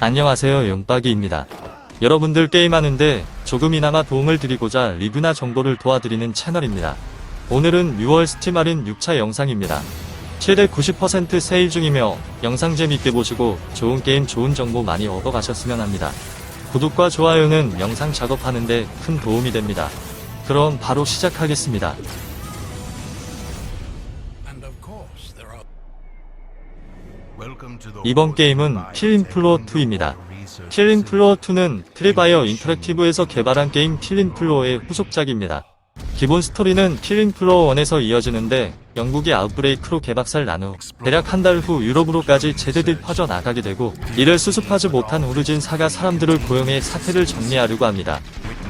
안녕하세요, 용박이입니다. 여러분들 게임하는데 조금이나마 도움을 드리고자 리뷰나 정보를 도와드리는 채널입니다. 오늘은 6월 스팀 할인 6차 영상입니다. 최대 90% 세일 중이며 영상 재밌게 보시고 좋은 게임 좋은 정보 많이 얻어가셨으면 합니다. 구독과 좋아요는 영상 작업하는데 큰 도움이 됩니다. 그럼 바로 시작하겠습니다. 이번 게임은 킬링 플로어 2입니다. 킬링 플로어 2는 트리바이어 인터랙티브에서 개발한 게임 킬링 플로어의 후속작입니다. 기본 스토리는 킬링 플로어 1에서 이어지는데 영국이 아웃브레이크로 개박살 난 후 대략 한 달 후 유럽으로까지 제대들 퍼져나가게 되고 이를 수습하지 못한 오르진사가 사람들을 고용해 사태를 정리하려고 합니다.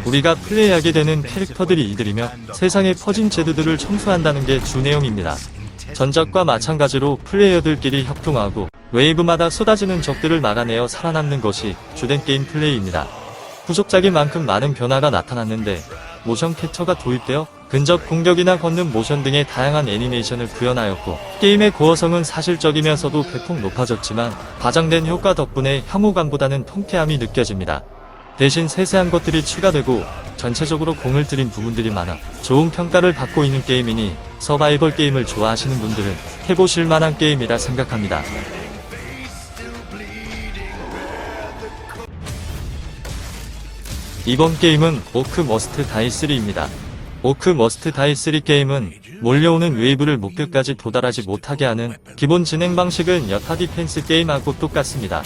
우리가 플레이하게 되는 캐릭터들이 이들이며 세상에 퍼진 제드들을 청소한다는 게 주 내용입니다. 전작과 마찬가지로 플레이어들끼리 협동하고 웨이브마다 쏟아지는 적들을 막아내어 살아남는 것이 주된 게임 플레이입니다. 후속작인 만큼 많은 변화가 나타났는데 모션 캡처가 도입되어 근접 공격이나 걷는 모션 등의 다양한 애니메이션을 구현하였고 게임의 고어성은 사실적이면서도 대폭 높아졌지만 과장된 효과 덕분에 혐오감보다는 통쾌함이 느껴집니다. 대신 세세한 것들이 추가되고 전체적으로 공을 들인 부분들이 많아 좋은 평가를 받고 있는 게임이니 서바이벌 게임을 좋아하시는 분들은 해보실 만한 게임이라 생각합니다. 이번 게임은 오크 머스트 다이 3입니다. 오크 머스트 다이 3 게임은 몰려오는 웨이브를 목표까지 도달하지 못하게 하는 기본 진행 방식은 여타 디펜스 게임하고 똑같습니다.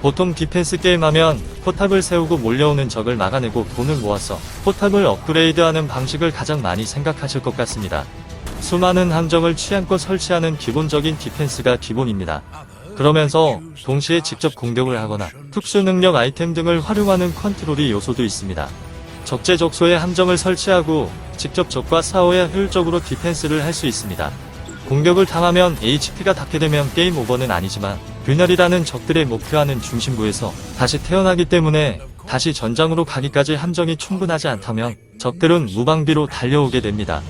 보통 디펜스 게임하면 포탑을 세우고 몰려오는 적을 막아내고 돈을 모아서 포탑을 업그레이드하는 방식을 가장 많이 생각하실 것 같습니다. 수많은 함정을 취향껏 설치하는 기본적인 디펜스가 기본입니다. 그러면서 동시에 직접 공격을 하거나 특수 능력 아이템 등을 활용하는 컨트롤이 요소도 있습니다. 적재적소에 함정을 설치하고 직접 적과 싸워야 효율적으로 디펜스를 할 수 있습니다. 공격을 당하면 HP가 닿게 되면 게임 오버는 아니지만 균열이라는 적들의 목표하는 중심부에서 다시 태어나기 때문에 다시 전장으로 가기까지 함정이 충분하지 않다면 적들은 무방비로 달려오게 됩니다.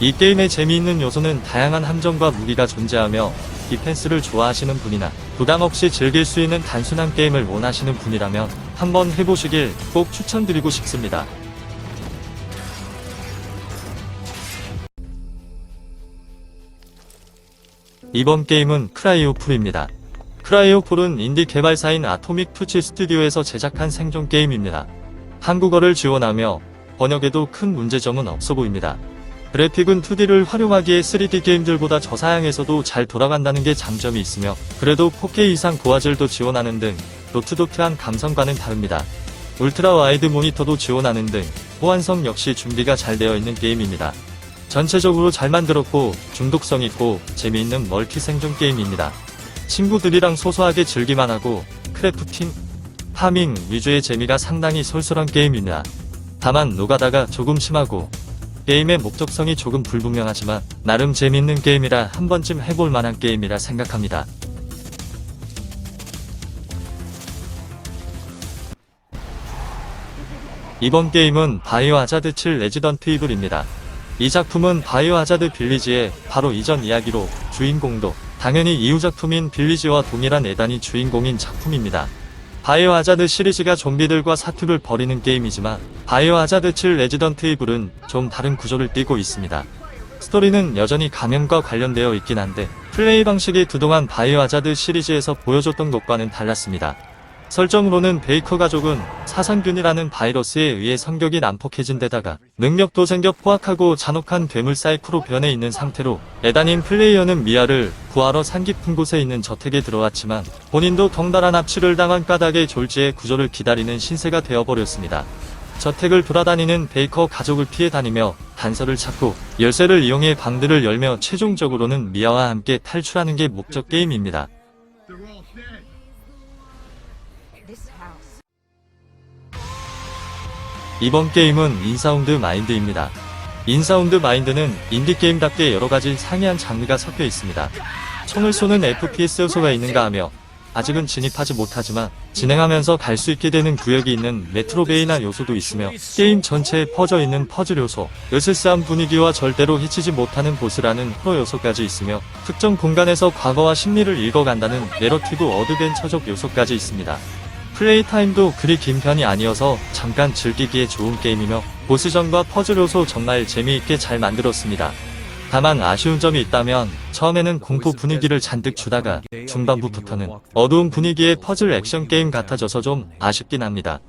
이 게임의 재미있는 요소는 다양한 함정과 무기가 존재하며 디펜스를 좋아하시는 분이나 부담없이 즐길 수 있는 단순한 게임을 원하시는 분이라면 한번 해보시길 꼭 추천드리고 싶습니다. 이번 게임은 크라이오폴입니다. 크라이오폴은 인디 개발사인 아토믹 투치 스튜디오에서 제작한 생존 게임입니다. 한국어를 지원하며 번역에도 큰 문제점은 없어 보입니다. 그래픽은 2D를 활용하기에 3D 게임들보다 저사양에서도 잘 돌아간다는 게 장점이 있으며 그래도 4K 이상 고화질도 지원하는 등 도트도트한 감성과는 다릅니다. 울트라 와이드 모니터도 지원하는 등 호환성 역시 준비가 잘 되어 있는 게임입니다. 전체적으로 잘 만들었고 중독성 있고 재미있는 멀티 생존 게임입니다. 친구들이랑 소소하게 즐기만 하고 크래프팅, 파밍 위주의 재미가 상당히 쏠쏠한 게임입니다. 다만 노가다가 조금 심하고 게임의 목적성이 조금 불분명하지만 나름 재밌는 게임이라 한 번쯤 해볼 만한 게임이라 생각합니다. 이번 게임은 바이오하자드 7 레지던트 이블입니다. 이 작품은 바이오하자드 빌리지의 바로 이전 이야기로 주인공도 당연히 이후 작품인 빌리지와 동일한 에단이 주인공인 작품입니다. 바이오하자드 시리즈가 좀비들과 사투를 벌이는 게임이지만 바이오하자드 7 레지던트 이블은 좀 다른 구조를 띠고 있습니다. 스토리는 여전히 감염과 관련되어 있긴 한데 플레이 방식이 그동안 바이오하자드 시리즈에서 보여줬던 것과는 달랐습니다. 설정으로는 베이커 가족은 사상균이라는 바이러스에 의해 성격이 난폭해진 데다가 능력도 생겨 포악하고 잔혹한 괴물 사이코로 변해 있는 상태로 에단인 플레이어는 미아를 구하러 산 깊은 곳에 있는 저택에 들어왔지만 본인도 덩달아 납치를 당한 까닭의 졸지의 구조를 기다리는 신세가 되어버렸습니다. 저택을 돌아다니는 베이커 가족을 피해 다니며 단서를 찾고 열쇠를 이용해 방들을 열며 최종적으로는 미아와 함께 탈출하는 게 목적 게임입니다. 이번 게임은 인사운드 마인드입니다. 인사운드 마인드는 인디게임답게 여러가지 상이한 장르가 섞여 있습니다. 총을 쏘는 FPS 요소가 있는가 하며 아직은 진입하지 못하지만 진행하면서 갈 수 있게 되는 구역이 있는 메트로베이나 요소도 있으며 게임 전체에 퍼져 있는 퍼즐 요소, 으스스한 분위기와 절대로 해치지 못하는 보스라는 호러 요소까지 있으며 특정 공간에서 과거와 심리를 읽어간다는 내러티브 어드벤처적 요소까지 있습니다. 플레이 타임도 그리 긴 편이 아니어서 잠깐 즐기기에 좋은 게임이며 보스전과 퍼즐 요소 정말 재미있게 잘 만들었습니다. 다만 아쉬운 점이 있다면 처음에는 공포 분위기를 잔뜩 주다가 중반부부터는 어두운 분위기의 퍼즐 액션 게임 같아져서 좀 아쉽긴 합니다.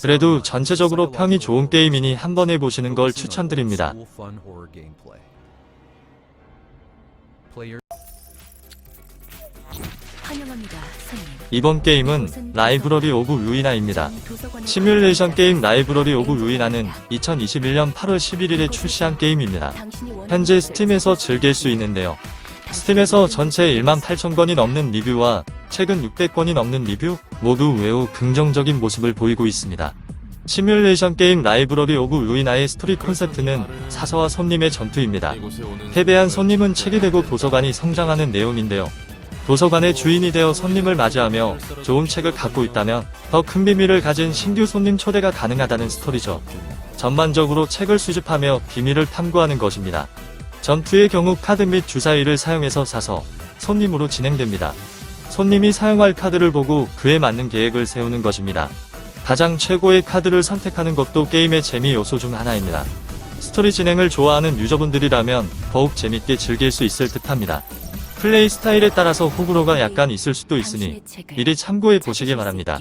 그래도 전체적으로 평이 좋은 게임이니 한번 해보시는 걸 추천드립니다. 환영합니다, 손님. 이번 게임은 라이브러리 오브 루이나입니다. 시뮬레이션 게임 라이브러리 오브 루이나는 2021년 8월 11일에 출시한 게임입니다. 현재 스팀에서 즐길 수 있는데요. 스팀에서 전체 18,000건이 넘는 리뷰와 최근 600건이 넘는 리뷰 모두 매우 긍정적인 모습을 보이고 있습니다. 시뮬레이션 게임 라이브러리 오브 루이나의 스토리 콘셉트는 사서와 손님의 전투입니다. 패배한 손님은 책이 되고 도서관이 성장하는 내용인데요. 도서관의 주인이 되어 손님을 맞이하며 좋은 책을 갖고 있다면 더 큰 비밀을 가진 신규 손님 초대가 가능하다는 스토리죠. 전반적으로 책을 수집하며 비밀을 탐구하는 것입니다. 전투의 경우 카드 및 주사위를 사용해서 사서 손님으로 진행됩니다. 손님이 사용할 카드를 보고 그에 맞는 계획을 세우는 것입니다. 가장 최고의 카드를 선택하는 것도 게임의 재미 요소 중 하나입니다. 스토리 진행을 좋아하는 유저분들이라면 더욱 재밌게 즐길 수 있을 듯합니다. 플레이 스타일에 따라서 호불호가 약간 있을 수도 있으니 미리 참고해 보시기 바랍니다.